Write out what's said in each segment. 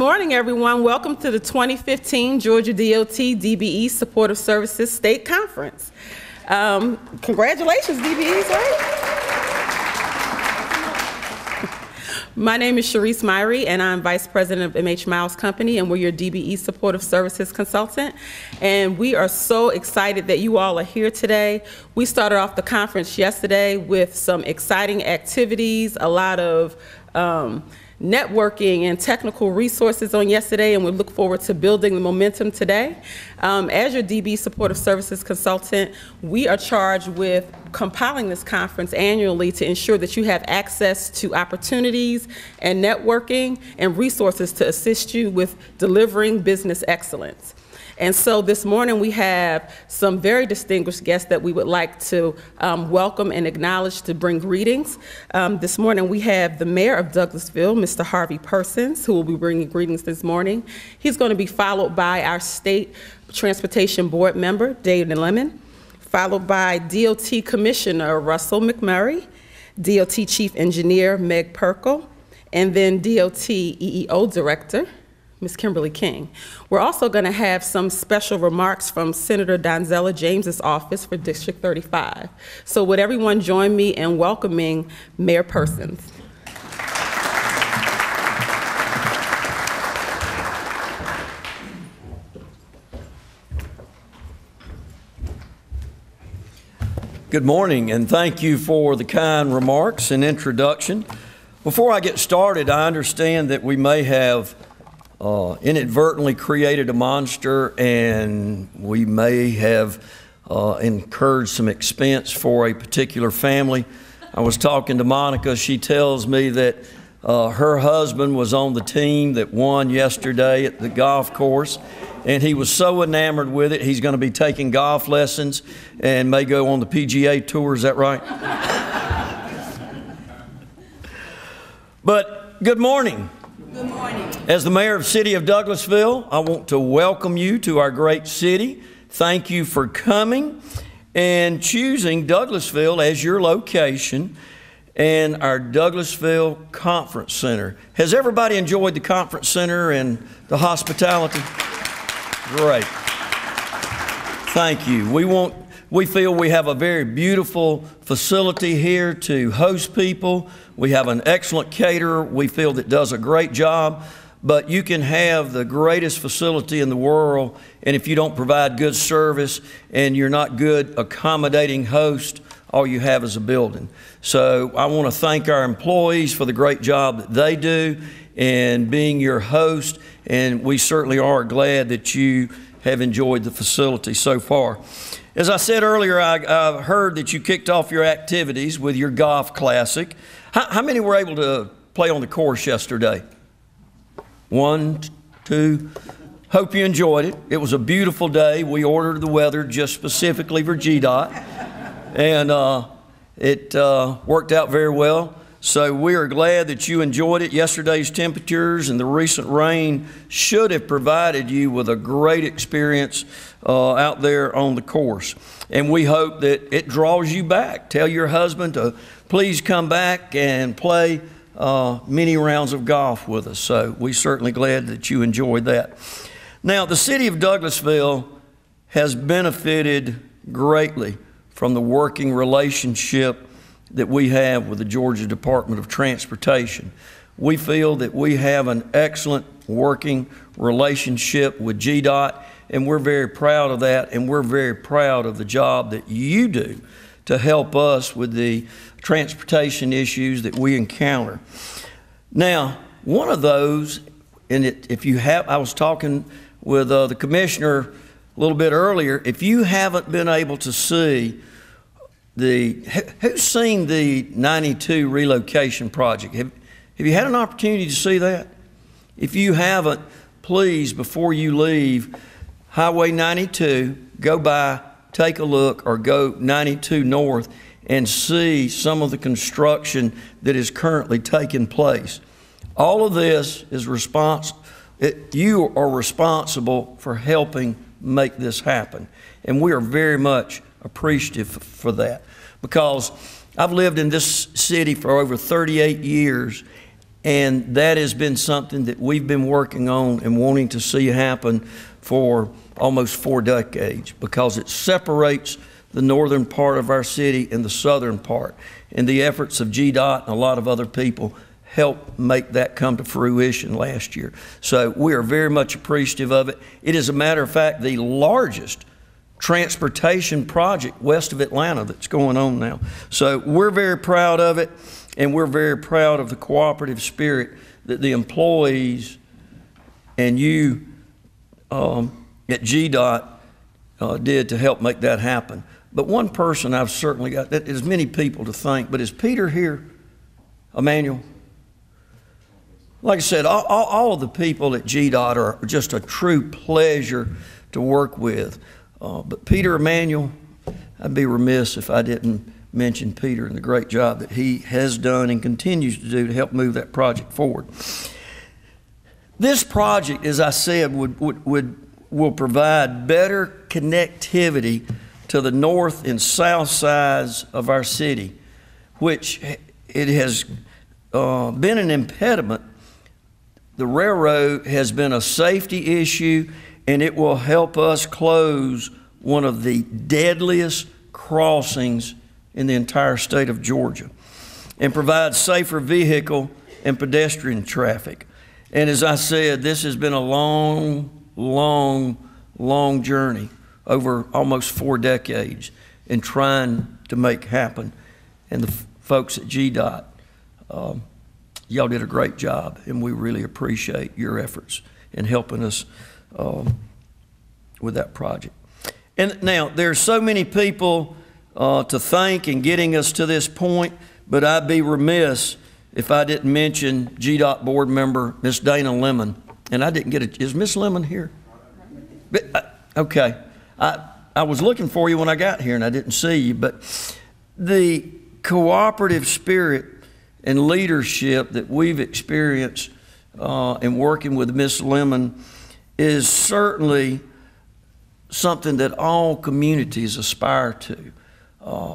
morning, everyone. Welcome to the 2015 Georgia DOT DBE Supportive Services State Conference. Congratulations, DBEs, right? My name is Sharice Myrie, and I'm Vice President of MH Miles Company, and we're your DBE Supportive Services Consultant. And we are so excited that you all are here today. We started off the conference yesterday with some exciting activities, a lot of networking and technical resources on yesterday, and we look forward to building the momentum today. As your DB Supportive Services Consultant, we are charged with compiling this conference annually to ensure that you have access to opportunities and networking and resources to assist you with delivering business excellence. And so this morning we have some very distinguished guests that we would like to welcome and acknowledge to bring greetings. This morning we have the Mayor of Douglasville, Mr. Harvey Persons, who will be bringing greetings this morning. He's going to be followed by our State Transportation Board member, David Lemon, followed by DOT Commissioner Russell McMurray, DOT Chief Engineer Meg Pirkle, and then DOT EEO Director, Ms. Kimberly King. We're also going to have some special remarks from Senator Donzella James's office for District 35. So would everyone join me in welcoming Mayor Persons? Good morning, and thank you for the kind remarks and introduction. Before I get started, I understand that we may have inadvertently created a monster, and we may have incurred some expense for a particular family. I was talking to Monica. She tells me that her husband was on the team that won yesterday at the golf course, and he was so enamored with it, he's going to be taking golf lessons and may go on the PGA Tour. Is that right? But good morning. Good morning. As the mayor of the city of Douglasville, I want to welcome you to our great city. Thank you for coming and choosing Douglasville as your location and our Douglasville Conference Center. Has everybody enjoyed the Conference Center and the hospitality? Great. Thank you. We feel we have a very beautiful facility here to host people. We have an excellent caterer we feel that does a great job, but you can have the greatest facility in the world, and if you don't provide good service and you're not good accommodating host, all you have is a building. So I want to thank our employees for the great job that they do in being your host, and we certainly are glad that you have enjoyed the facility so far. As I said earlier, I heard that you kicked off your activities with your golf classic. How many were able to play on the course yesterday? 1, 2. Hope you enjoyed it. It was a beautiful day. We ordered the weather just specifically for GDOT, and it worked out very well. So we are glad that you enjoyed it. Yesterday's temperatures and the recent rain should have provided you with a great experience out there on the course. And we hope that it draws you back. Tell your husband to please come back and play many rounds of golf with us. So we're certainly glad that you enjoyed that. Now, the city of Douglasville has benefited greatly from the working relationship that we have with the Georgia Department of Transportation. We feel that we have an excellent working relationship with GDOT, and we're very proud of that, and we're very proud of the job that you do to help us with the transportation issues that we encounter. Now, one of those, and I was talking with the commissioner a little bit earlier, if you haven't been able to see who's seen the 92 relocation project? Have you had an opportunity to see that? If you haven't, please, before you leave Highway 92, go by, take a look, or go 92 North and see some of the construction that is currently taking place. All of this is you are responsible for helping make this happen. And we are very much appreciative for that, because I've lived in this city for over 38 years, And that has been something that we've been working on and wanting to see happen for almost 4 decades, because it separates the northern part of our city and the southern part. And the efforts of GDOT and a lot of other people helped make that come to fruition last year. So we are very much appreciative of it. It is, a matter of fact, the largest transportation project west of Atlanta that's going on now. So we're very proud of it, and we're very proud of the cooperative spirit that the employees and you at GDOT did to help make that happen. But one person I've certainly got, there's many people to thank, but is Peter here, Emmanuel? Like I said, all of the people at GDOT are just a true pleasure to work with. But Peter Emmanuel, I'd be remiss if I didn't mention Peter and the great job that he has done and continues to do to help move that project forward. This project, as I said, will provide better connectivity to the north and south sides of our city, which it has been an impediment. The railroad has been a safety issue, and it will help us close one of the deadliest crossings in the entire state of Georgia and provide safer vehicle and pedestrian traffic. And as I said, this has been a long journey over almost 4 decades in trying to make happen. And the folks at GDOT, y'all did a great job, and we really appreciate your efforts in helping us with that project. And now, there's so many people to thank in getting us to this point, but I'd be remiss if I didn't mention GDOT board member, Miss Dana Lemon. And I didn't get it. Is Miss Lemon here? Okay. I was looking for you when I got here and I didn't see you, but the cooperative spirit and leadership that we've experienced in working with Miss Lemon is certainly something that all communities aspire to.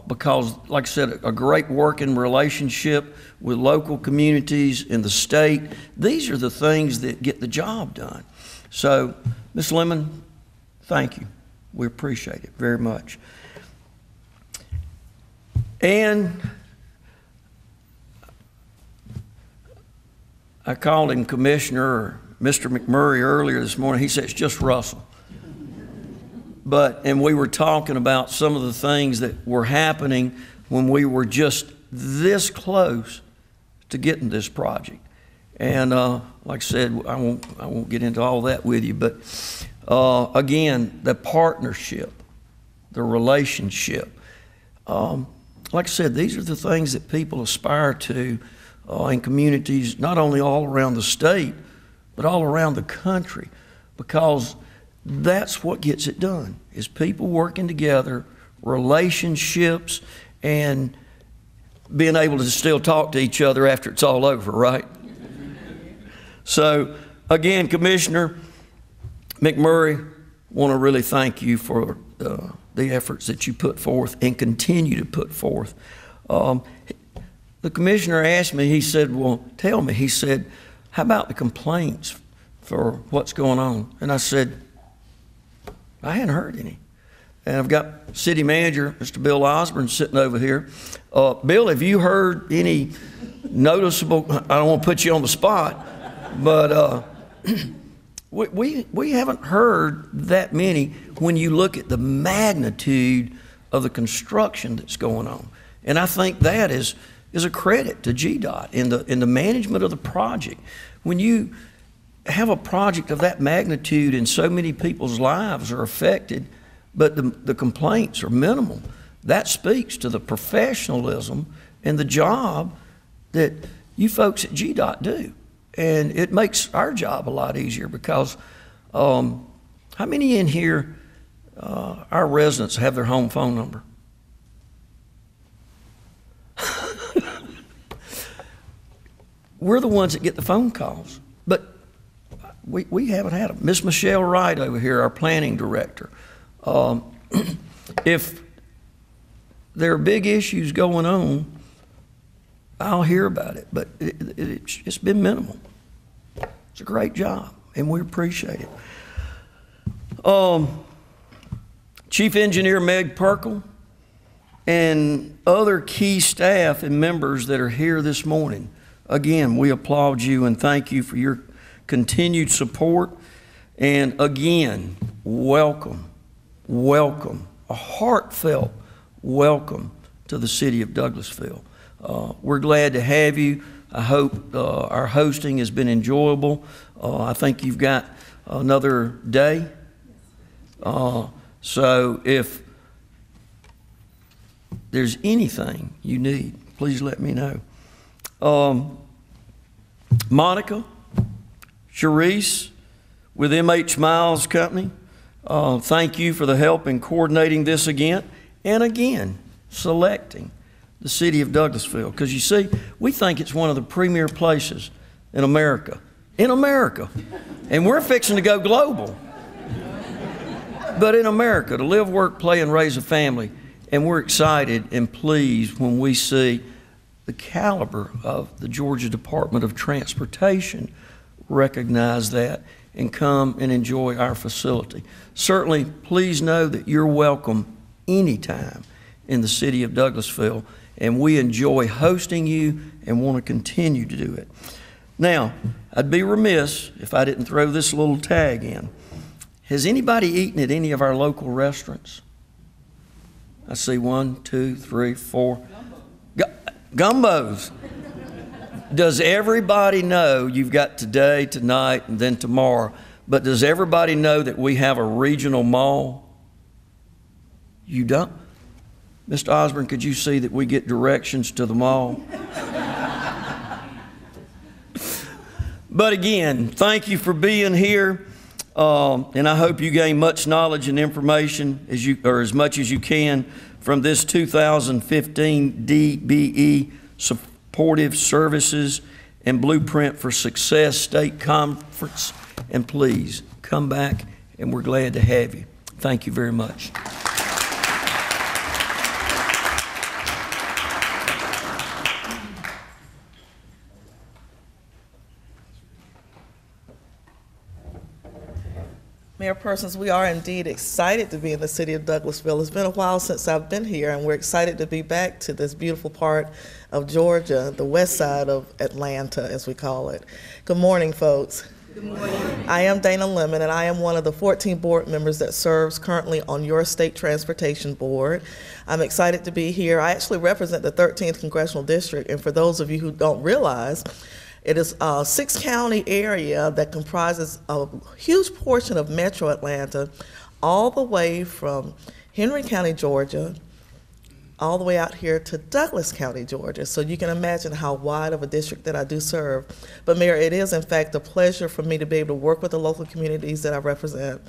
Because, like I said, a great working relationship with local communities in the state, these are the things that get the job done. So, Ms. Lemon, thank you. We appreciate it very much. And I called him Commissioner, Mr. McMurray, earlier this morning. He said, it's just Russell. And we were talking about some of the things that were happening when we were just this close to getting this project. And like I said, I won't get into all that with you, but again, the partnership, the relationship. Like I said, these are the things that people aspire to in communities, not only all around the state, but all around the country, because that's what gets it done, is people working together, relationships, and being able to still talk to each other after it's all over, right? So, again, Commissioner McMurray, want to really thank you for the efforts that you put forth and continue to put forth. The commissioner asked me, he said, well, tell me, he said, how about the complaints for what's going on? And I said, I hadn't heard any. And I've got city manager, Mr. Bill Osborne, sitting over here. Bill, have you heard any noticeable, I don't want to put you on the spot, but we haven't heard that many when you look at the magnitude of the construction that's going on. And I think that is a credit to GDOT in the management of the project. When you have a project of that magnitude and so many people's lives are affected, but the complaints are minimal, that speaks to the professionalism and the job that you folks at GDOT do. And it makes our job a lot easier because how many in here, our residents, have their home phone number? We're the ones that get the phone calls, but we haven't had them. Miss Michelle Wright over here, our planning director. If there are big issues going on, I'll hear about it, but it's been minimal. It's a great job, and we appreciate it. Chief Engineer Meg Pirkle and other key staff and members that are here this morning, again, we applaud you and thank you for your continued support. And again, welcome, a heartfelt welcome to the city of Douglasville. We're glad to have you. I hope our hosting has been enjoyable. I think you've got another day. So if there's anything you need, please let me know. Monica, Sharice with MH Miles Company, thank you for the help in coordinating this again and again selecting the city of Douglasville, because you see, we think it's one of the premier places in America. And we're fixing to go global. But in America, to live, work, play, and raise a family. And we're excited and pleased when we see the caliber of the Georgia Department of Transportation recognize that and come and enjoy our facility. Certainly, please know that you're welcome anytime in the city of Douglasville, and we enjoy hosting you and want to continue to do it. Now, I'd be remiss if I didn't throw this little tag in. Has anybody eaten at any of our local restaurants? I see 1, 2, 3, 4. Gumbos. Does everybody know you've got today, tonight, and then tomorrow, but does everybody know that we have a regional mall? You don't? Mr. Osborne, could you see that we get directions to the mall? But again, thank you for being here. And I hope you gain much knowledge and information as much as you can from this 2015 DBE Supportive Services and Blueprint for Success State Conference. And please come back, and we're glad to have you. Thank you very much. Mayor Persons, we are indeed excited to be in the city of Douglasville. It's been a while since I've been here, and we're excited to be back to this beautiful part of Georgia, the west side of Atlanta, as we call it. Good morning, folks. Good morning. I am Dana Lemon, and I am one of the 14 board members that serves currently on your state transportation board. I'm excited to be here. I actually represent the 13th Congressional District, and for those of you who don't realize, it is a 6-county area that comprises a huge portion of metro Atlanta, all the way from Henry County, Georgia, all the way out here to Douglas County, Georgia. So you can imagine how wide of a district that I do serve. But Mayor, it is in fact a pleasure for me to be able to work with the local communities that I represent,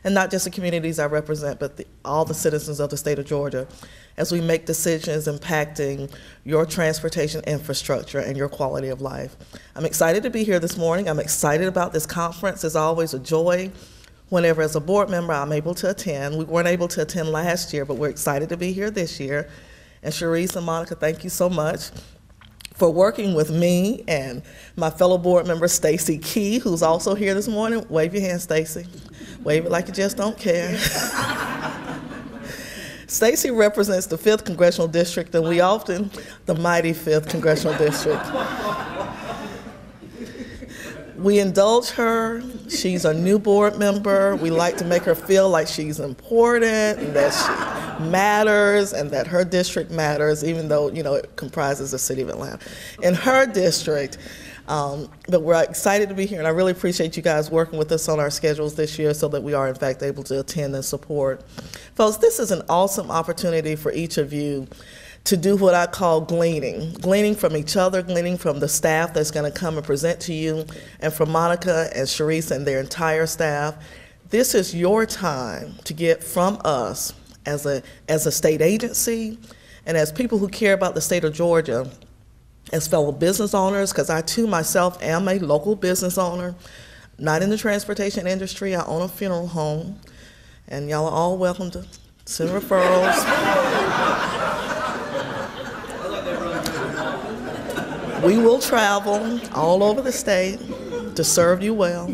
and not just the communities I represent, but all the citizens of the state of Georgia, as we make decisions impacting your transportation infrastructure and your quality of life. I'm excited to be here this morning. I'm excited about this conference. It's always a joy whenever, as a board member, I'm able to attend. We weren't able to attend last year, but we're excited to be here this year. And Sharice and Monica, thank you so much for working with me and my fellow board member, Stacy Key, who's also here this morning. Wave your hand, Stacy. Wave it like you just don't care. Stacy represents the 5th Congressional District, and we often, the mighty 5th Congressional District. We indulge her. She's a new board member. We like to make her feel like she's important and that she matters and that her district matters, even though, you know, it comprises the city of Atlanta. In her district, but we're excited to be here, and I really appreciate you guys working with us on our schedules this year so that we are, in fact, able to attend and support. Folks, this is an awesome opportunity for each of you to do what I call gleaning from each other, gleaning from the staff that's going to come and present to you, and from Monica and Sharice and their entire staff. This is your time to get from us as a state agency and as people who care about the state of Georgia, as fellow business owners, because I too myself am a local business owner, not in the transportation industry. I own a funeral home, and y'all are all welcome to send referrals. We will travel all over the state to serve you well.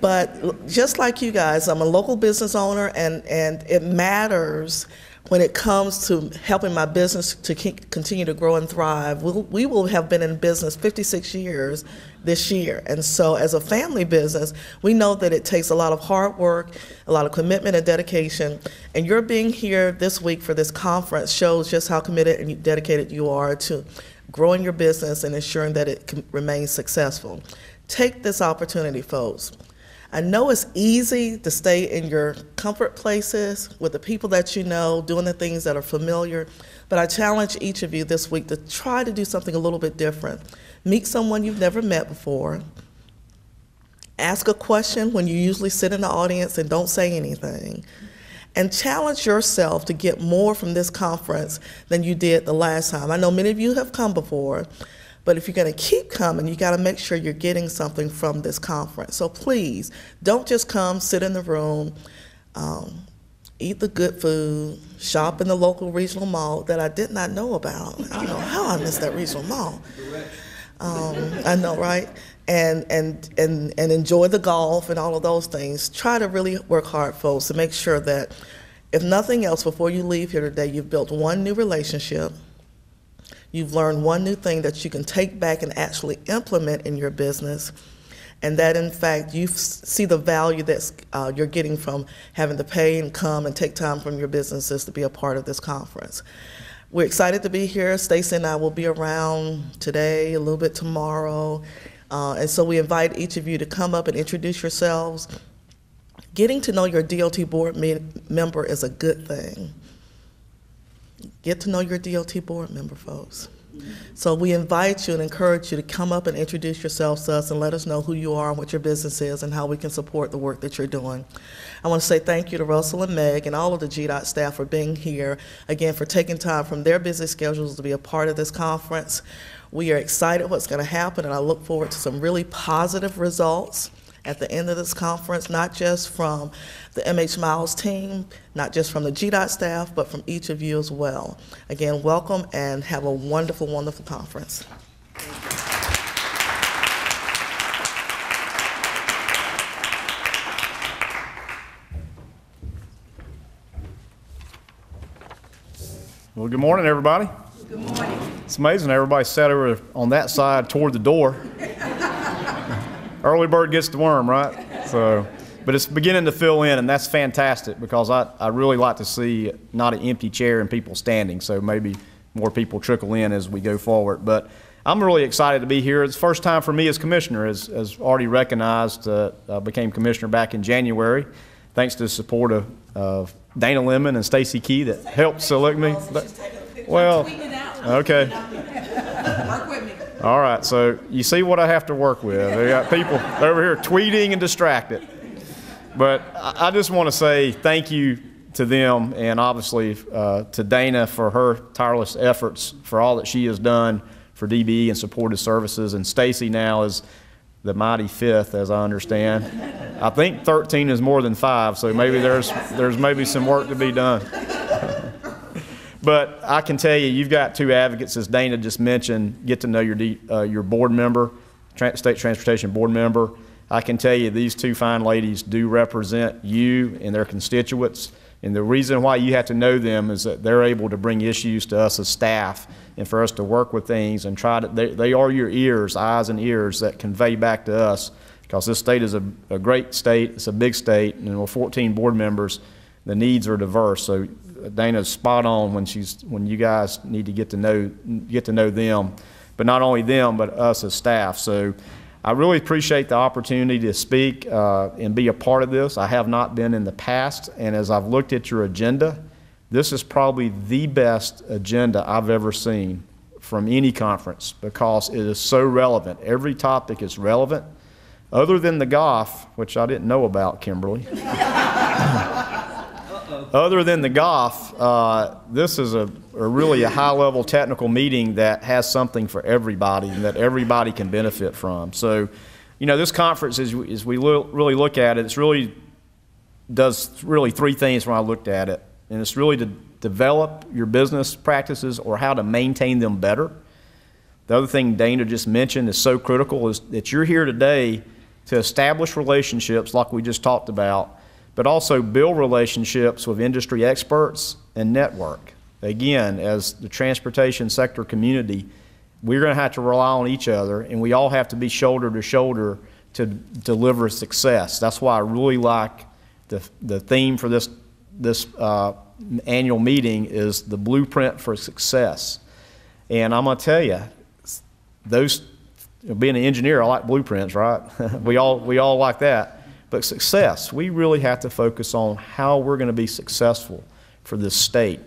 But just like you guys, I'm a local business owner, and it matters when it comes to helping my business to continue to grow and thrive. We will have been in business 56 years this year. And so as a family business, we know that it takes a lot of hard work, a lot of commitment and dedication. And your being here this week for this conference shows just how committed and dedicated you are to growing your business and ensuring that it remains successful. Take this opportunity, folks. I know it's easy to stay in your comfort places with the people that you know, doing the things that are familiar, but I challenge each of you this week to try to do something a little bit different. Meet someone you've never met before. Ask a question when you usually sit in the audience and don't say anything. And challenge yourself to get more from this conference than you did the last time. I know many of you have come before, but if you're going to keep coming, you got to make sure you're getting something from this conference. So please, don't just come, sit in the room, eat the good food, shop in the local regional mall that I did not know about. I don't know how I missed that regional mall. I know, right? And enjoy the golf and all of those things. Try to really work hard, folks, to make sure that, if nothing else, before you leave here today, you've built one new relationship. You've learned one new thing that you can take back and actually implement in your business, and that in fact you see the value that you're getting from having to pay and come and take time from your businesses to be a part of this conference. We're excited to be here. Stacy and I will be around today, a little bit tomorrow, and so we invite each of you to come up and introduce yourselves. Getting to know your DOT board member is a good thing. Get to know your DOT board member, folks. So we invite you and encourage you to come up and introduce yourselves to us and let us know who you are and what your business is and how we can support the work that you're doing. I want to say thank you to Russell and Meg and all of the GDOT staff for being here, again, for taking time from their busy schedules to be a part of this conference. We are excited what's going to happen, and I look forward to some really positive results at the end of this conference, not just from the MH Miles team, not just from the GDOT staff, but from each of you as well. Again, welcome and have a wonderful, wonderful conference. Well, good morning, everybody. Good morning. It's amazing everybody sat over on that side toward the door. Early bird gets the worm, right? So, but it's beginning to fill in, and that's fantastic because I really like to see not an empty chair and people standing, so maybe more people trickle in as we go forward. But I'm really excited to be here. It's the first time for me as commissioner, as already recognized. Became commissioner back in January, thanks to the support of Dana Lemon and Stacy Key that helped select me. Well, okay. Work with me. All right, so you see what I have to work with. They got people over here tweeting and distracted. But I just want to say thank you to them, and obviously to Dana for her tireless efforts, for all that she has done for DBE and supportive services, and Stacy now is the mighty fifth, as I understand. I think 13 is more than 5, so maybe there's maybe some work to be done. But I can tell you, you've got two advocates, as Dana just mentioned. Get to know your board member, State Transportation Board member. I can tell you these two fine ladies do represent you and their constituents. And the reason why you have to know them is that they're able to bring issues to us as staff and for us to work with things and try to, they are your ears, eyes and ears that convey back to us, because this state is a great state, it's a big state, and with 14 board members, the needs are diverse. So Dana's spot on when you guys need to get to know them, but not only them, but us as staff. So I really appreciate the opportunity to speak and be a part of this. I have not been in the past, and as I've looked at your agenda, this is probably the best agenda I've ever seen from any conference because it is so relevant. Every topic is relevant, other than the golf, which I didn't know about, Kimberly. Other than the golf, this is really a high-level technical meeting that has something for everybody and that everybody can benefit from. So, you know, this conference, as we really look at it, does three things when I looked at it. And it's really to develop your business practices or how to maintain them better. The other thing Dana just mentioned is so critical is that you're here today to establish relationships like we just talked about, but also build relationships with industry experts and network. Again, as the transportation sector community, we're going to have to rely on each other, and we all have to be shoulder to shoulder to deliver success. That's why I really like the theme for this annual meeting is the blueprint for success. And I'm going to tell you, being an engineer, I like blueprints, right? we all like that. But success, we really have to focus on how we're going to be successful for this state.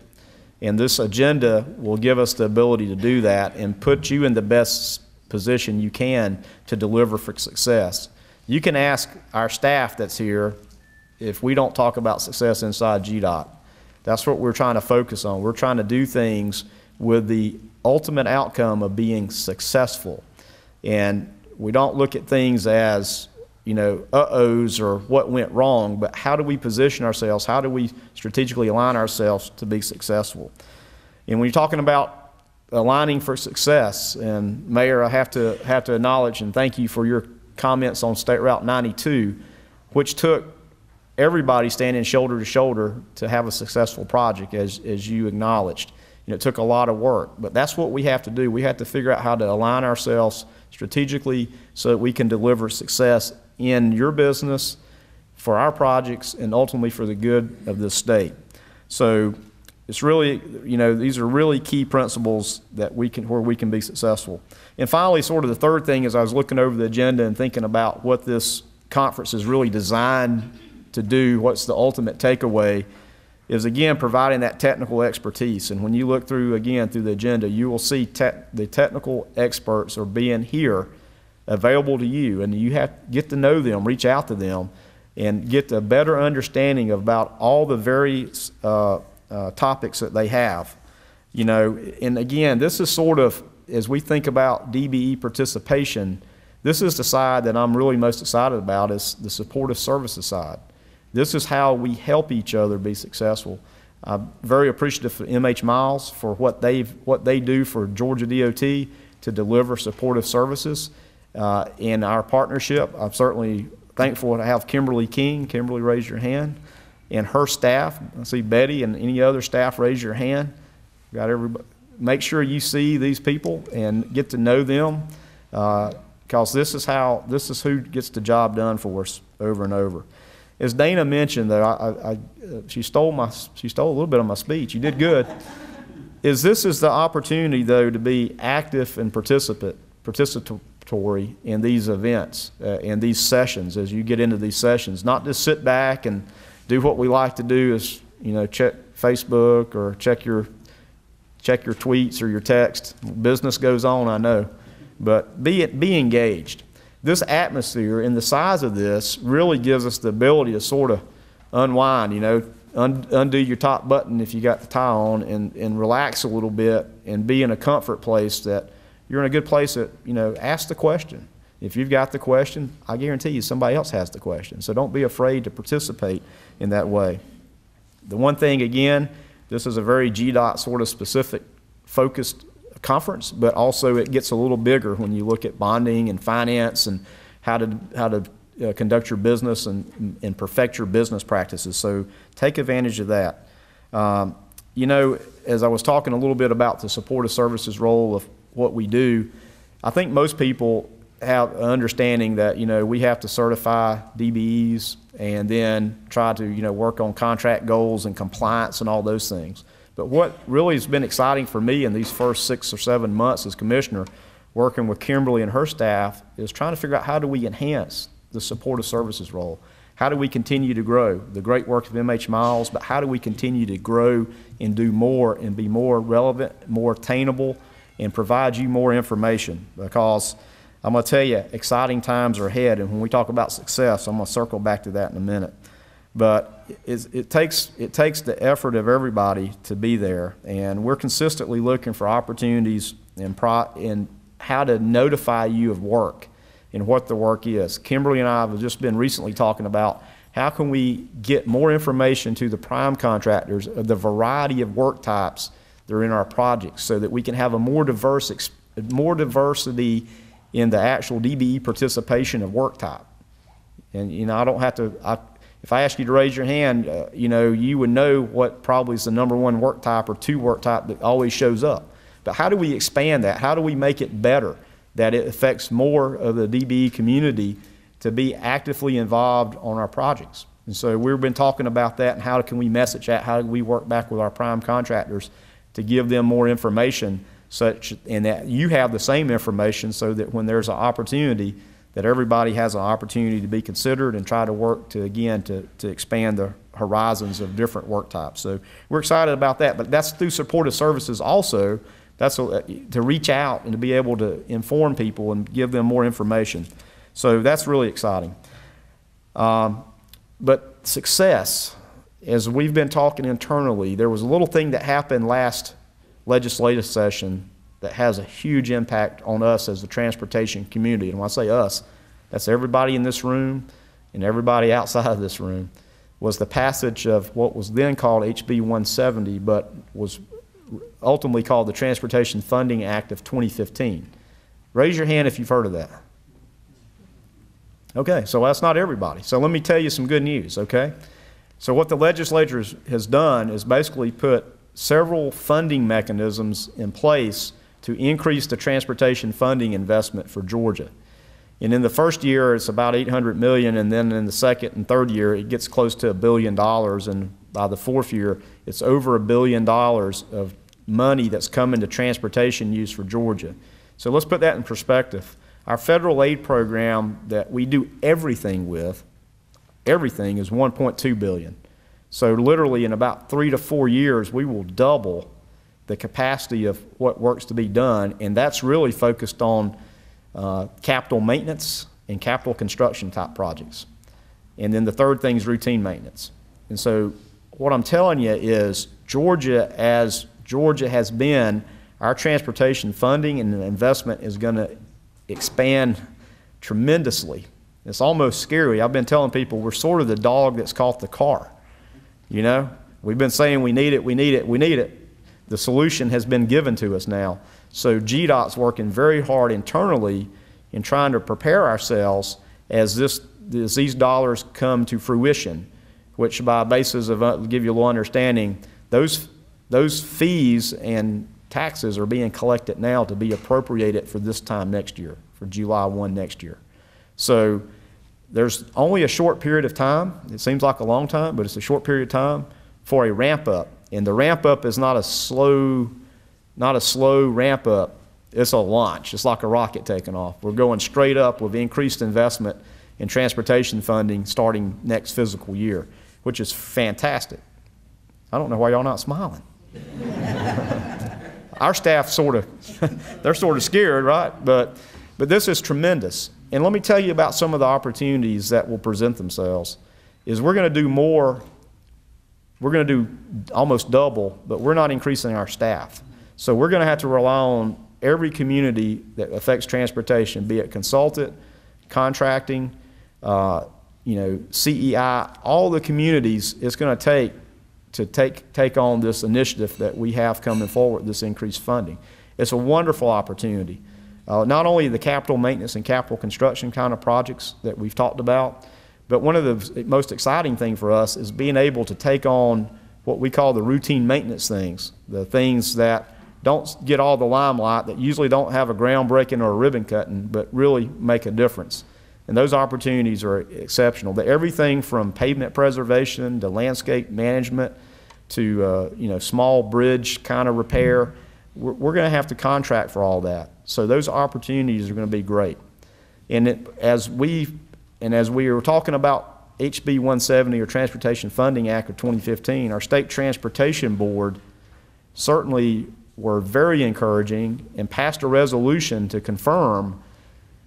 And this agenda will give us the ability to do that and put you in the best position you can to deliver for success. You can ask our staff that's here if we don't talk about success inside GDOT. That's what we're trying to focus on. We're trying to do things with the ultimate outcome of being successful. And we don't look at things as, uh-ohs or what went wrong, but how do we position ourselves? How do we strategically align ourselves to be successful? And when you're talking about aligning for success, and Mayor, I have to acknowledge and thank you for your comments on State Route 92, which took everybody standing shoulder to shoulder to have a successful project, as you acknowledged. It took a lot of work, but that's what we have to do. We have to figure out how to align ourselves strategically so that we can deliver success in your business, for our projects, and ultimately for the good of this state. So it's really, these are really key principles that where we can be successful. And finally, sort of the third thing, as I was looking over the agenda and thinking about what this conference is really designed to do, what's the ultimate takeaway, is again providing that technical expertise. And when you look through the agenda, you will see the technical experts are being here available to you, and you have to get to know them, reach out to them, and get a better understanding about all the various topics that they have. And again, this is sort of, as we think about DBE participation, this is the side that I'm really most excited about, is the supportive services side. This is how we help each other be successful. I'm very appreciative of MH Miles for what they do for Georgia DOT to deliver supportive services in our partnership. I'm certainly thankful to have Kimberly King. Kimberly, raise your hand. And her staff. I see Betty and any other staff, raise your hand. Got everybody. Make sure you see these people and get to know them, because this is who gets the job done for us over and over. As Dana mentioned, though, she stole a little bit of my speech. You did good. This is the opportunity, though, to be active and participatory in these events, in these sessions. As you get into these sessions, not just sit back and do what we like to do, is check Facebook or check your tweets or your text. Business goes on, I know, but be engaged. This atmosphere and the size of this really gives us the ability to sort of unwind, undo your top button if you got the tie on, and relax a little bit and be in a comfort place that you're in a good place that, ask the question. If you've got the question, I guarantee you somebody else has the question. So don't be afraid to participate in that way. The one thing, again, this is a very GDOT sort of specific focused conference, but also it gets a little bigger when you look at bonding and finance and how to conduct your business and perfect your business practices. So take advantage of that. As I was talking a little bit about the supportive services role of what we do, I think most people have an understanding that we have to certify DBEs and then try to work on contract goals and compliance and all those things. But what really has been exciting for me in these first 6 or 7 months as commissioner, working with Kimberly and her staff, is trying to figure out how do we enhance the supportive services role. How do we continue to grow the great work of MH Miles, but how do we continue to grow and do more and be more relevant, more attainable, and provide you more information? Because I'm going to tell you, exciting times are ahead, and when we talk about success, I'm going to circle back to that in a minute. But it takes the effort of everybody to be there, and we're consistently looking for opportunities in how to notify you of work and what the work is. Kimberly and I have just been recently talking about how can we get more information to the prime contractors of the variety of work types that are in our projects, so that we can have a more diverse more diversity in the actual DBE participation of work type. And, you know, I don't have to, if I ask you to raise your hand, you know, you would know what probably is the #1 work type or 2 work type that always shows up. But how do we expand that? How do we make it better, that it affects more of the DBE community to be actively involved on our projects? And so we've been talking about that, and how can we message that? How do we work back with our prime contractors to give them more information, and that you have the same information, so that when there's an opportunity, that everybody has an opportunity to be considered, and try to work to, again, to expand the horizons of different work types. So we're excited about that, but that's through supportive services also. That's to reach out and to be able to inform people and give them more information. So that's really exciting. But success, as we've been talking internally, there was a little thing that happened last legislative session that has a huge impact on us as the transportation community. And when I say us, that's everybody in this room and everybody outside of this room, was the passage of what was then called HB 170, but was ultimately called the Transportation Funding Act of 2015. Raise your hand if you've heard of that. Okay, so that's not everybody. So let me tell you some good news, okay? So what the legislature has done is basically put several funding mechanisms in place to increase the transportation funding investment for Georgia. And in the first year, it's about $800 million, and then in the second and third year, it gets close to $1 billion, and by the fourth year, it's over $1 billion of money that's coming to transportation use for Georgia. So let's put that in perspective. Our federal aid program that we do everything with, everything is $1.2 billion. So literally in about 3 to 4 years, we will double the capacity of what works to be done, and that's really focused on capital maintenance and capital construction type projects. And then the third thing is routine maintenance. And so what I'm telling you is, Georgia, as Georgia has been, our transportation funding and investment is going to expand tremendously. It's almost scary. I've been telling people we're sort of the dog that's caught the car. You know, we've been saying we need it, we need it, we need it. The solution has been given to us now. So GDOT's working very hard internally in trying to prepare ourselves as these dollars come to fruition, which by basis of, to give you a little understanding, those fees and taxes are being collected now to be appropriated for this time next year, for July 1 next year. So there's only a short period of time. It seems like a long time, but it's a short period of time for a ramp up. And the ramp up is not a slow ramp up. It's a launch. It's like a rocket taking off. We're going straight up with increased investment in transportation funding starting next fiscal year, which is fantastic. I don't know why y'all not smiling. Our staff they're sort of scared, right? But this is tremendous. And let me tell you about some of the opportunities that will present themselves. Is we're going to do more, we're going to do almost double, but we're not increasing our staff. So we're going to have to rely on every community that affects transportation, be it consultant, contracting, CEI, all the communities it's going to take on this initiative that we have coming forward, this increased funding. It's a wonderful opportunity. Not only the capital maintenance and capital construction kind of projects that we've talked about, but one of the most exciting thing for us is being able to take on what we call the routine maintenance things, the things that don't get all the limelight, that usually don't have a groundbreaking or a ribbon cutting, but really make a difference. And those opportunities are exceptional. Everything from pavement preservation to landscape management to small bridge kind of repair, we're going to have to contract for all that. So those opportunities are going to be great. And as we were talking about HB 170 or Transportation Funding Act of 2015, our State Transportation Board certainly were very encouraging and passed a resolution to confirm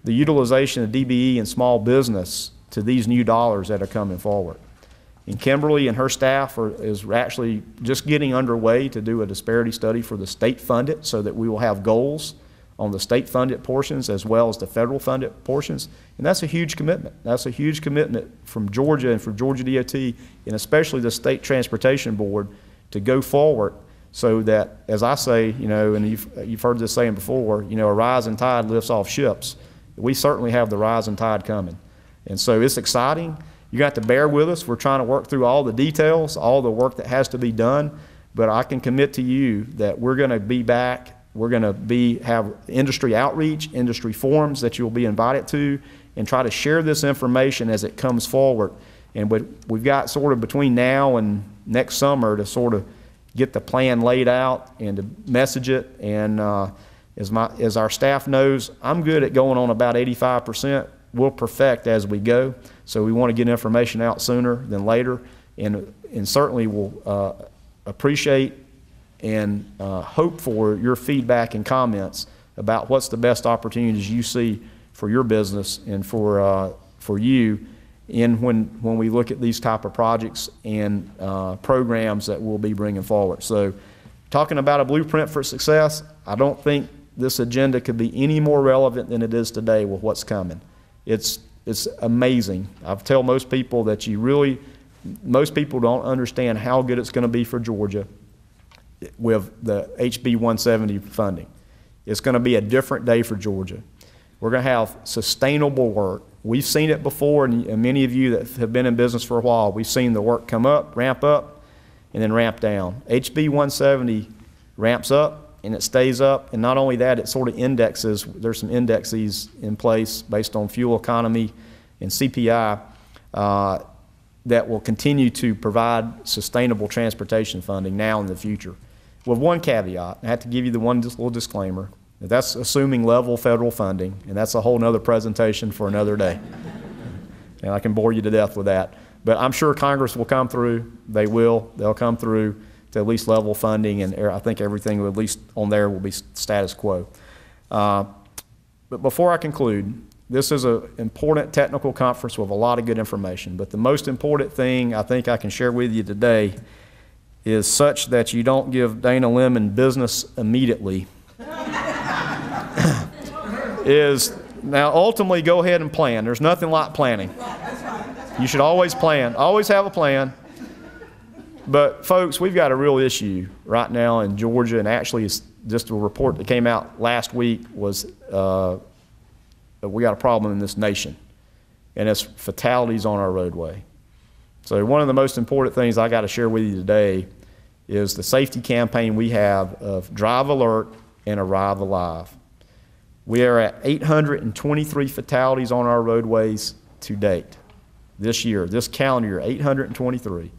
the utilization of DBE and small business to these new dollars that are coming forward. And Kimberly and her staff is actually just getting underway to do a disparity study for the state funded, so that we will have goals on the state funded portions as well as the federal funded portions. And that's a huge commitment. That's a huge commitment from Georgia and from Georgia DOT, and especially the State Transportation Board, to go forward so that, as I say, and you've heard this saying before, a rising tide lifts off ships. We certainly have the rising tide coming. And so it's exciting. You got to bear with us. We're trying to work through all the details, all the work that has to be done. But I can commit to you that we're going to be back. We're going to have industry outreach, industry forums that you'll be invited to, and try to share this information as it comes forward. And we've got sort of between now and next summer to sort of get the plan laid out and to message it. And as our staff knows, I'm good at going on about 85%. We'll perfect as we go. So we want to get information out sooner than later. And certainly we'll appreciate and hope for your feedback and comments about what's the best opportunities you see for your business and for you when we look at these type of projects and programs that we'll be bringing forward. So talking about a blueprint for success, I don't think this agenda could be any more relevant than it is today with what's coming. It's amazing. I tell most people that most people don't understand how good it's going to be for Georgia with the HB 170 funding. It's going to be a different day for Georgia. We're going to have sustainable work. We've seen it before, and many of you that have been in business for a while, we've seen the work come up, and then ramp down. HB 170 ramps up, and it stays up, and not only that, it sort of indexes. There's some indexes in place based on fuel economy and CPI that will continue to provide sustainable transportation funding now and in the future. With one caveat, I have to give you the one little disclaimer. That's assuming level federal funding, and that's a whole nother presentation for another day. And I can bore you to death with that. But I'm sure Congress will come through. They will. They'll come through to at least level funding, and I think everything, at least on there, will be status quo. But before I conclude, this is an important technical conference with a lot of good information. But the most important thing I think I can share with you today is such that you don't give Dana Lemon business immediately. Is now ultimately go ahead and plan. There's nothing like planning. You should always plan, always have a plan. But folks, we've got a real issue right now in Georgia, and actually it's just a report that came out last week was we got a problem in this nation, and it's fatalities on our roadway. So one of the most important things I got to share with you today is the safety campaign we have of Drive Alert and Arrive Alive. We are at 823 fatalities on our roadways to date this year, this calendar year, 823.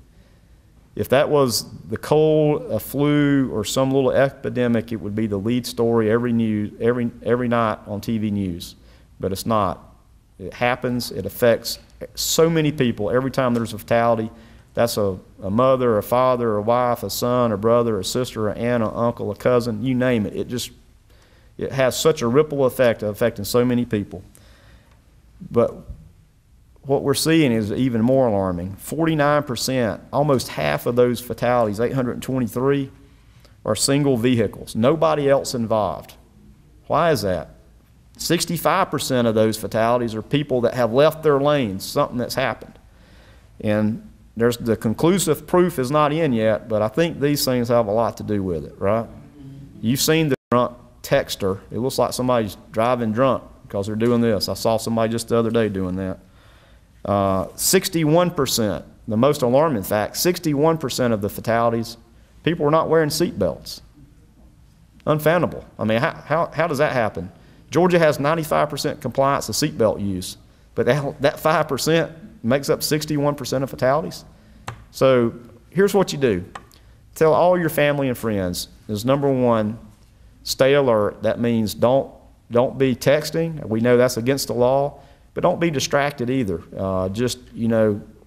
If that was the cold, a flu, or some little epidemic, it would be the lead story every night on TV news. But it's not. It happens. It affects so many people. Every time there's a fatality, that's a mother, a father, a wife, a son, a brother, a sister, an aunt, an uncle, a cousin, you name it. It has such a ripple effect affecting so many people. But what we're seeing is even more alarming. 49%, almost half of those fatalities, 823, are single vehicles. Nobody else involved. Why is that? 65% of those fatalities are people that have left their lanes, something that's happened. And the conclusive proof is not in yet, but I think these things have a lot to do with it, right? You've seen the drunk texter. It looks like somebody's driving drunk because they're doing this. I saw somebody just the other day doing that. 61%, the most alarming fact, 61% of the fatalities, people were not wearing seat belts. Unfoundable. I mean, how does that happen? Georgia has 95% compliance of seat belt use, but that 5% makes up 61% of fatalities. So here's what you do. Tell all your family and friends is number one, stay alert. That means don't be texting. We know that's against the law, but don't be distracted either. Just,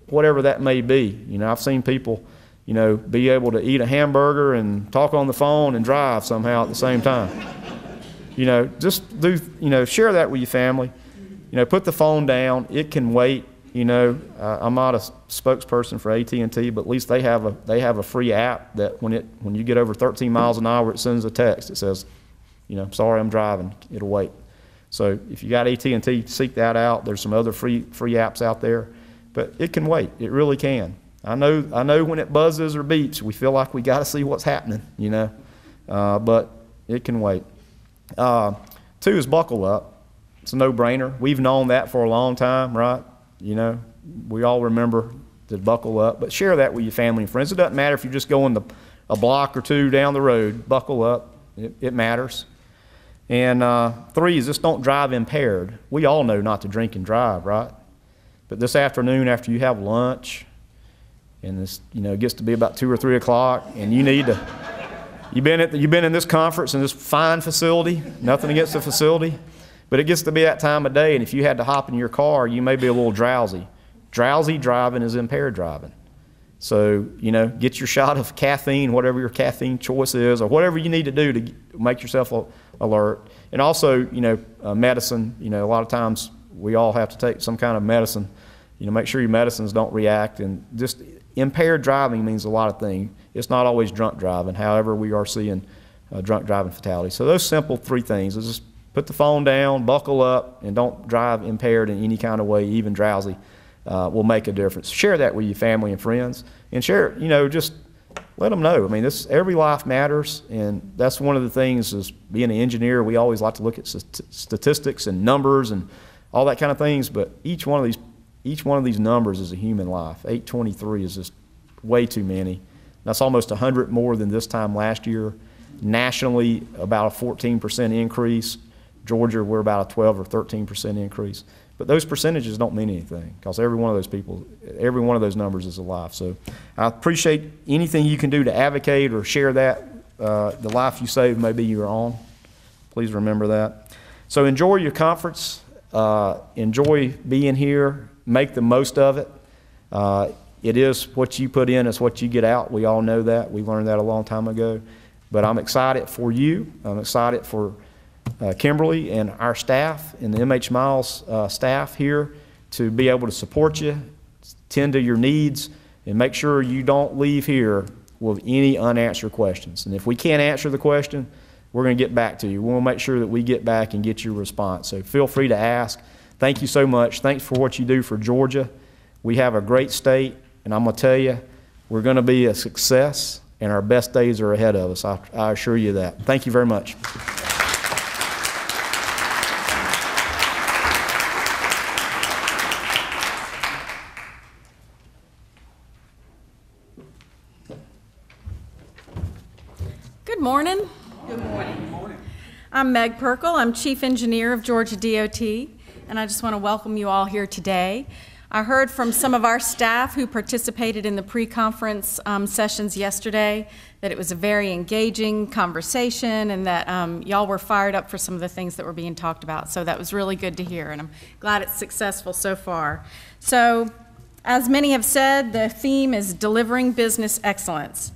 whatever that may be. I've seen people, be able to eat a hamburger and talk on the phone and drive somehow at the same time. Just do, share that with your family. Put the phone down. It can wait. I'm not a spokesperson for AT&T, but at least they have a free app that when you get over 13 miles an hour, it sends a text. It says, sorry, I'm driving. It'll wait. So if you got AT&T, seek that out. There's some other free apps out there, but it can wait. It really can. I know when it buzzes or beeps, we feel like we got to see what's happening, you know, but it can wait. 2 is buckle up. It's a no-brainer. We've known that for a long time, right? You know, we all remember to buckle up, but share that with your family and friends. It doesn't matter if you're just going a block or 2 down the road. Buckle up. It matters. And 3 is just don't drive impaired. We all know not to drink and drive, right? But this afternoon, after you have lunch, and this, you know, it gets to be about 2 or 3 o'clock, and you need to. You've been in this conference in this fine facility. Nothing against the facility, but it gets to be that time of day, and if you had to hop in your car, you may be a little drowsy. Drowsy driving is impaired driving. So, you know, get your shot of caffeine, whatever your caffeine choice is, or whatever you need to do to make yourself alert. And also, you know, medicine. You know, a lot of times we all have to take some kind of medicine. You know, make sure your medicines don't react. And just impaired driving means a lot of things. It's not always drunk driving. However, we are seeing drunk driving fatalities. So those simple 3 things is just put the phone down, buckle up, and don't drive impaired in any kind of way, even drowsy. Will make a difference. Share that with your family and friends, and share, you know, just let them know. I mean, every life matters, and that's one of the things is being an engineer, we always like to look at statistics and numbers and all that kind of things, but each one of these numbers is a human life. 823 is just way too many. That's almost 100 more than this time last year. Nationally, about a 14% increase. Georgia, we're about a 12 or 13% increase. But those percentages don't mean anything because every one of those people, every one of those numbers is a life. So I appreciate anything you can do to advocate or share that. The life you save may be your own. Please remember that. So enjoy your conference. Enjoy being here. Make the most of it. It is what you put in is what you get out. We all know that. We learned that a long time ago. But I'm excited for you. I'm excited for Kimberly and our staff and the MH Miles staff here to be able to support you, tend to your needs, and make sure you don't leave here with any unanswered questions. And if we can't answer the question, we're going to get back to you. We'll make sure that we get back and get your response. So feel free to ask. Thank you so much. Thanks for what you do for Georgia. We have a great state, and I'm going to tell you, we're going to be a success, and our best days are ahead of us. I assure you that. Thank you very much. Good morning. Good morning. Good morning. I'm Meg Pirkle. I'm Chief Engineer of Georgia DOT, and I just want to welcome you all here today. I heard from some of our staff who participated in the pre-conference sessions yesterday that it was a very engaging conversation and that y'all were fired up for some of the things that were being talked about. So that was really good to hear, and I'm glad it's successful so far. So, as many have said, the theme is delivering business excellence.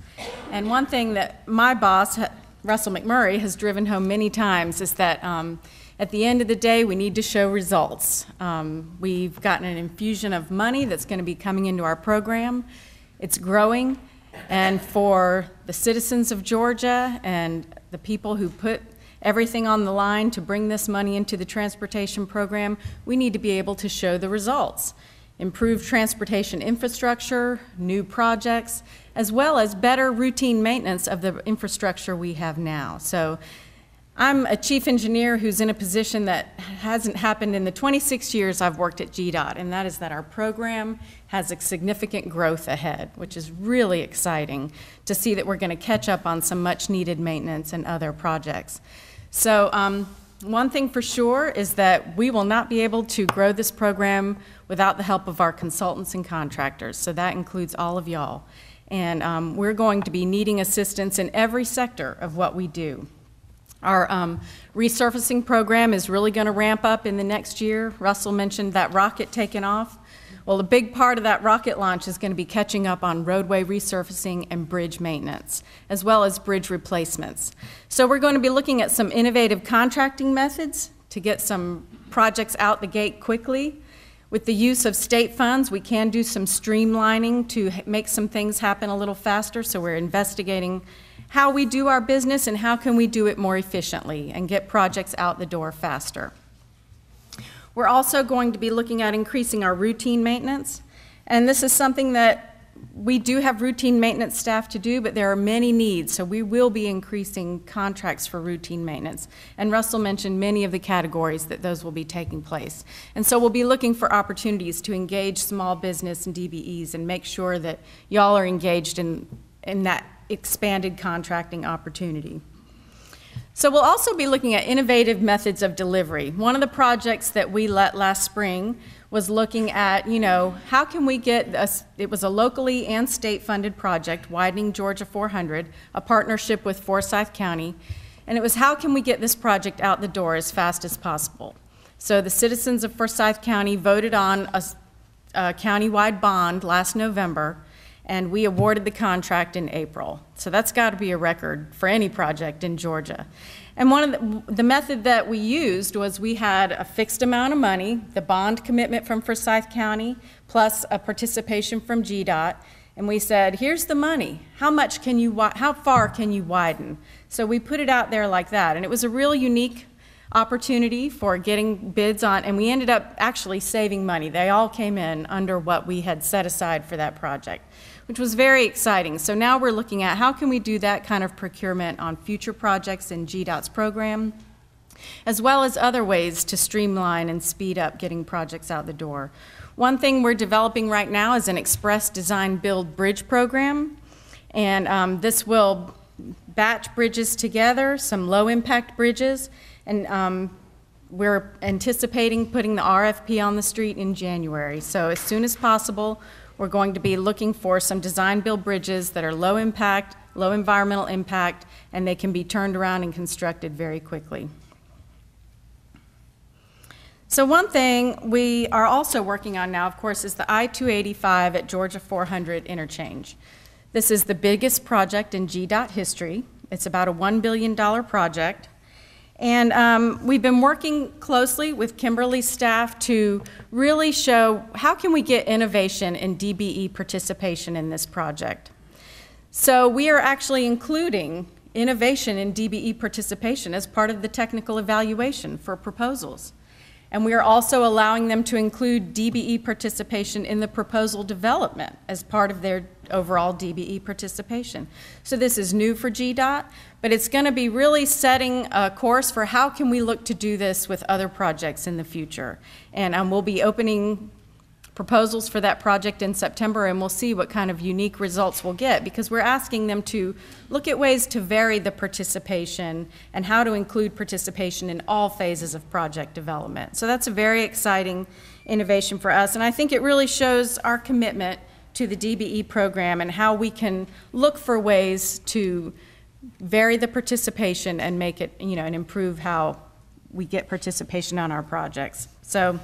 And one thing that my boss, Russell McMurray, has driven home many times is that at the end of the day, we need to show results. We've gotten an infusion of money that's going to be coming into our program. It's growing. And for the citizens of Georgia and the people who put everything on the line to bring this money into the transportation program, we need to be able to show the results. Improved transportation infrastructure, new projects, as well as better routine maintenance of the infrastructure we have now. So I'm a chief engineer who's in a position that hasn't happened in the 26 years I've worked at GDOT, and that is that our program has a significant growth ahead, which is really exciting to see that we're going to catch up on some much needed maintenance and other projects. So one thing for sure is that we will not be able to grow this program without the help of our consultants and contractors. So that includes all of y'all. And we're going to be needing assistance in every sector of what we do. Our resurfacing program is really going to ramp up in the next year. Russell mentioned that rocket taking off. Well, a big part of that rocket launch is going to be catching up on roadway resurfacing and bridge maintenance, as well as bridge replacements. So we're going to be looking at some innovative contracting methods to get some projects out the gate quickly. With the use of state funds, we can do some streamlining to make some things happen a little faster, so we're investigating how we do our business and how can we do it more efficiently and get projects out the door faster. We're also going to be looking at increasing our routine maintenance, and this is something that we do have routine maintenance staff to do, but there are many needs, so we will be increasing contracts for routine maintenance. And Russell mentioned many of the categories that those will be taking place. And so we'll be looking for opportunities to engage small business and DBEs and make sure that y'all are engaged in that expanded contracting opportunity. So we'll also be looking at innovative methods of delivery. One of the projects that we let last spring was looking at, how can we get it was a locally and state-funded project, Widening Georgia 400, a partnership with Forsyth County, and it was how can we get this project out the door as fast as possible. So the citizens of Forsyth County voted on a countywide bond last November, and we awarded the contract in April. So that's got to be a record for any project in Georgia. And one of the method that we used was we had a fixed amount of money, the bond commitment from Forsyth County, plus a participation from GDOT, and we said, here's the money. How far can you widen? So we put it out there like that, and it was a real unique opportunity for getting bids on, and we ended up actually saving money. They all came in under what we had set aside for that project, which was very exciting. So now we're looking at how can we do that kind of procurement on future projects in GDOT's program, as well as other ways to streamline and speed up getting projects out the door. One thing we're developing right now is an express design build bridge program, and this will batch bridges together, some low impact bridges, and we're anticipating putting the RFP on the street in January. So as soon as possible, we're going to be looking for some design build bridges that are low impact, low environmental impact, and they can be turned around and constructed very quickly. So one thing we are also working on now, of course, is the I-285 at Georgia 400 interchange. This is the biggest project in GDOT history. It's about a $1 billion project. And we've been working closely with Kimberly's staff to really show how can we get innovation and DBE participation in this project. So we are actually including innovation and DBE participation as part of the technical evaluation for proposals. And we are also allowing them to include DBE participation in the proposal development as part of their overall DBE participation. So this is new for GDOT, but it's going to be really setting a course for how can we look to do this with other projects in the future. And we'll be opening proposals for that project in September, and we'll see what kind of unique results we'll get, because we're asking them to look at ways to vary the participation and how to include participation in all phases of project development. So that's a very exciting innovation for us, and I think it really shows our commitment to the DBE program and how we can look for ways to vary the participation and make it, and improve how we get participation on our projects. So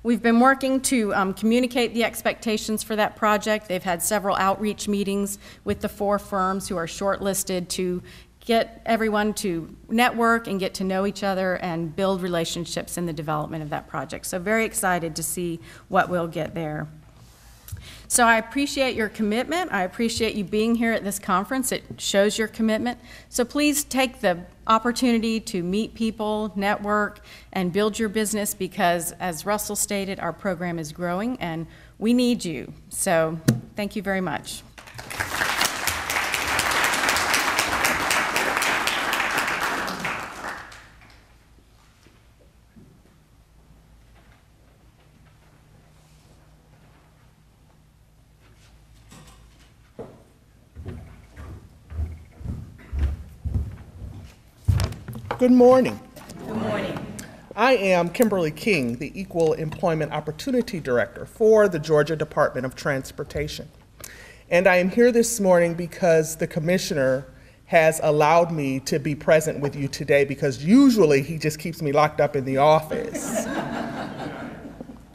we've been working to communicate the expectations for that project. They've had several outreach meetings with the 4 firms who are shortlisted to get everyone to network and get to know each other and build relationships in the development of that project. So very excited to see what we'll get there. So I appreciate your commitment. I appreciate you being here at this conference. It shows your commitment. So please take the opportunity to meet people, network, and build your business, because as Russell stated, our program is growing and we need you. So thank you very much. Good morning. Good morning. I am Kimberly King, the Equal Employment Opportunity Director for the Georgia Department of Transportation. And I am here this morning because the Commissioner has allowed me to be present with you today, because usually he just keeps me locked up in the office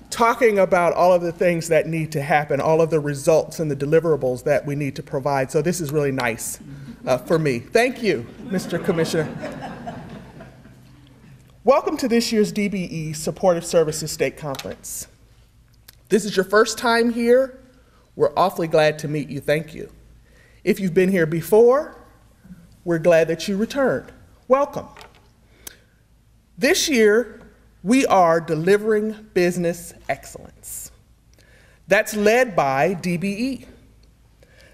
talking about all of the things that need to happen, all of the results and the deliverables that we need to provide. So this is really nice for me. Thank you, Mr. Commissioner. Welcome to this year's DBE Supportive Services State Conference. This is your first time here. We're awfully glad to meet you. Thank you. If you've been here before, we're glad that you returned. Welcome. This year, we are delivering business excellence. That's led by DBE.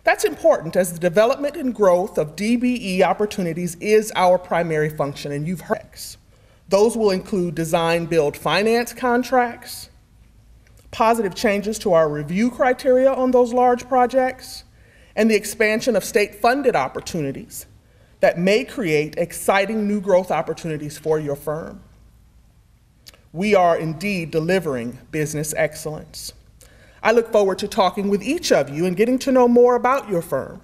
That's important as the development and growth of DBE opportunities is our primary function, and you've heard. Those will include design build finance contracts, positive changes to our review criteria on those large projects, and the expansion of state-funded opportunities that may create exciting new growth opportunities for your firm. We are indeed delivering business excellence. I look forward to talking with each of you and getting to know more about your firm.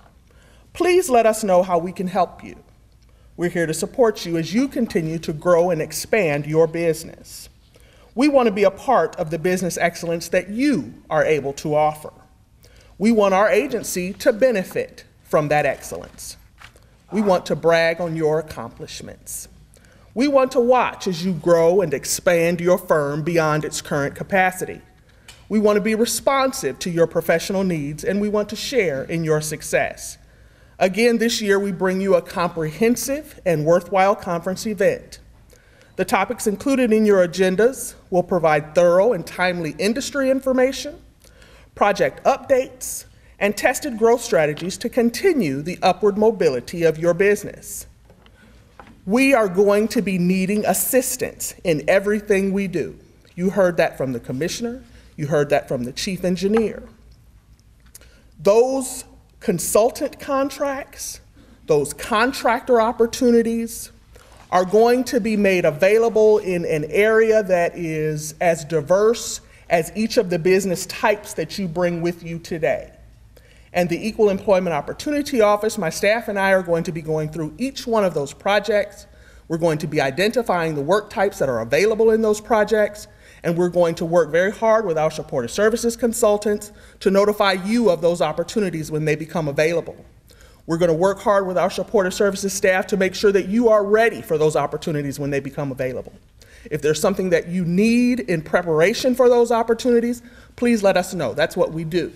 Please let us know how we can help you. We're here to support you as you continue to grow and expand your business. We want to be a part of the business excellence that you are able to offer. We want our agency to benefit from that excellence. We want to brag on your accomplishments. We want to watch as you grow and expand your firm beyond its current capacity. We want to be responsive to your professional needs, and we want to share in your success. Again, this year we bring you a comprehensive and worthwhile conference event. The topics included in your agendas will provide thorough and timely industry information, project updates, and tested growth strategies to continue the upward mobility of your business. We are going to be needing assistance in everything we do. You heard that from the commissioner, you heard that from the chief engineer. Those consultant contracts, those contractor opportunities are going to be made available in an area that is as diverse as each of the business types that you bring with you today. And the Equal Employment Opportunity Office, my staff and I are going to be going through each one of those projects. We're going to be identifying the work types that are available in those projects, and we're going to work very hard with our supportive services consultants to notify you of those opportunities when they become available. We're going to work hard with our supportive services staff to make sure that you are ready for those opportunities when they become available. If there's something that you need in preparation for those opportunities, please let us know. That's what we do.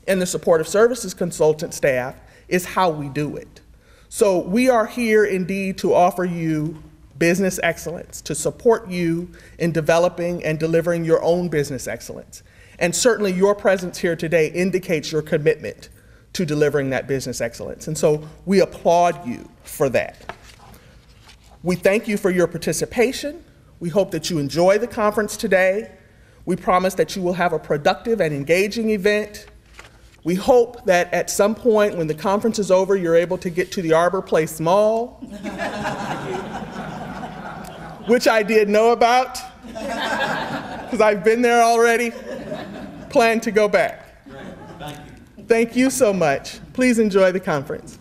And the supportive services consultant staff is how we do it. So we are here indeed to offer you business excellence, to support you in developing and delivering your own business excellence. And certainly your presence here today indicates your commitment to delivering that business excellence. And so we applaud you for that. We thank you for your participation. We hope that you enjoy the conference today. We promise that you will have a productive and engaging event. We hope that at some point when the conference is over, you're able to get to the Arbor Place Mall, which I did know about, because I've been there already. Plan to go back. Great. Thank you. Thank you so much. Please enjoy the conference.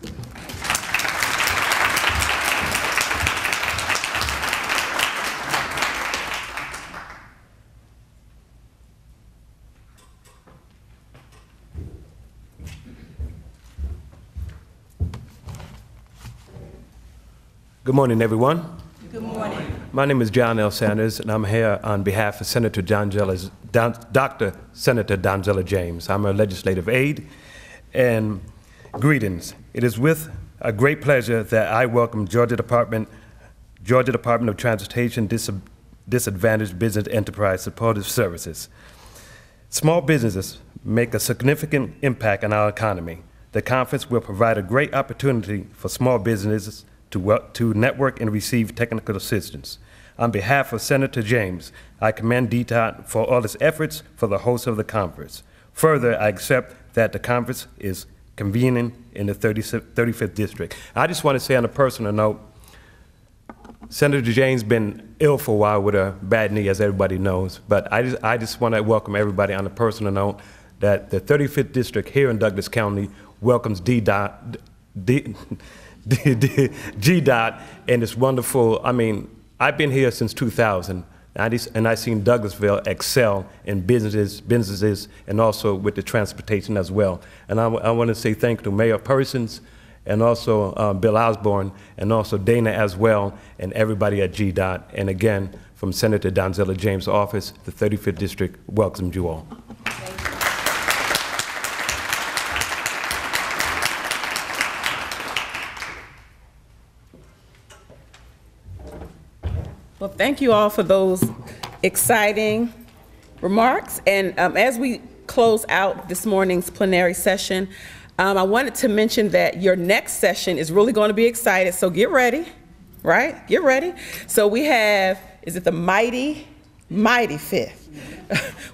Good morning, everyone. Good morning. My name is John L. Sanders, and I'm here on behalf of Dr. Senator Donzella James. I'm her legislative aide, and greetings. It is with a great pleasure that I welcome Georgia Department of Transportation Disadvantaged Business Enterprise Supportive Services. Small businesses make a significant impact on our economy. The conference will provide a great opportunity for small businesses to network and receive technical assistance. On behalf of Senator James, I commend DDOT for all its efforts for the host of the conference. Further, I accept that the conference is convening in the 35th District. I just want to say on a personal note, Senator James been ill for a while with a bad knee, as everybody knows, but I just want to welcome everybody on a personal note that the 35th District here in Douglas County welcomes GDOT and it's wonderful. I mean, I've been here since 2000, and I've seen Douglasville excel in businesses, and also with the transportation as well. And I want to say thank you to Mayor Persons, and also Bill Osborne, and also Dana as well, and everybody at GDOT. And again, from Senator Donzella James' office, the 35th District welcomes you all. Well, thank you all for those exciting remarks. And as we close out this morning's plenary session, I wanted to mention that your next session is really going to be exciting, so get ready, right? Get ready. So we have, is it the mighty fifth?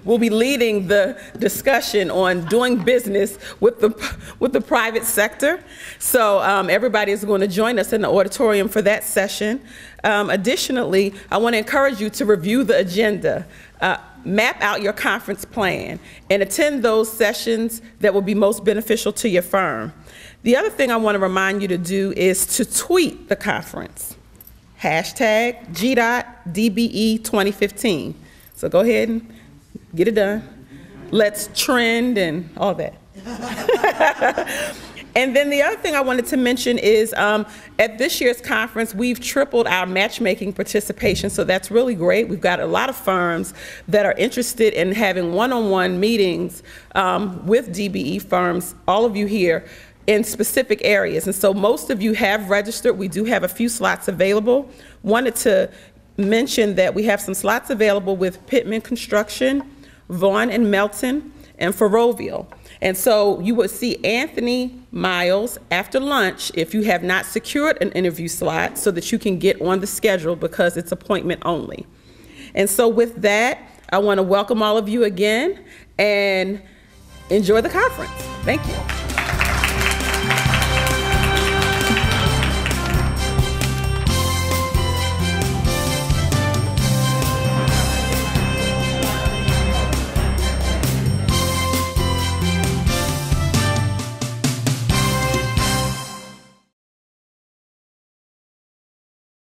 We'll be leading the discussion on doing business with the private sector. So everybody is going to join us in the auditorium for that session. Additionally, I want to encourage you to review the agenda, map out your conference plan, and attend those sessions that will be most beneficial to your firm. The other thing I want to remind you to do is to tweet the conference. Hashtag GDOT DBE 2015. So go ahead and get it done. Let's trend and all that. And then the other thing I wanted to mention is at this year's conference, we've tripled our matchmaking participation, so that's really great. We've got a lot of firms that are interested in having one-on-one meetings with DBE firms, all of you here, in specific areas. And so most of you have registered. We do have a few slots available. Wanted to mention that we have some slots available with Pittman Construction, Vaughan and Melton, and Ferroville. And so you would see Anthony Miles after lunch if you have not secured an interview slot so that you can get on the schedule because it's appointment only. And so with that, I want to welcome all of you again and enjoy the conference. Thank you.